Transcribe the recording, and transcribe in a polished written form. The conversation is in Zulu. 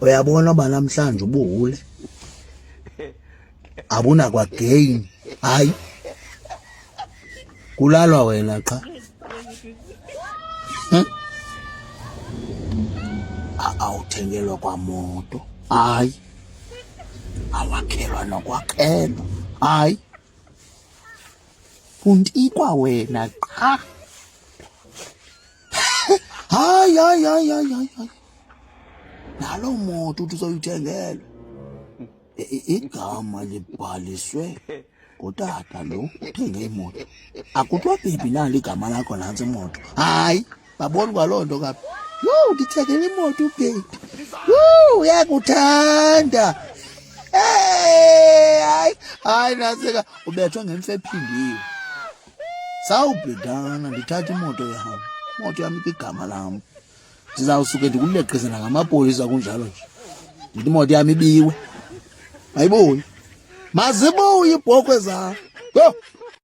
Uyabona ba namhlanje ubuhule abuna kwa gain, hayi kulalwa wena qha. Awuthengelwa kwamoto, hayi awakhelwa nokwakhelwa, hayi untikwa wena qha. Hayi nalo moto uthi uzoyithengelwa igama libhaliswe ngutata lo uthenge imoto. Akuthiwa baby nalo igama lakho nantsi imoto, hayi babona kwaloo nto kaphi. Yho ndithengele imoto ubaby, uyakuthanda. Hayi naseka ubethwa ngemfe ephindiwe. Sawubhedana ndithatha imoto yam igama lam, ndizawusuke ndikuleqise nangamapolisa kunjalo nje ndithi imoto yam ibiwe. Ayiboni mazibuye iibhokhwe zakho.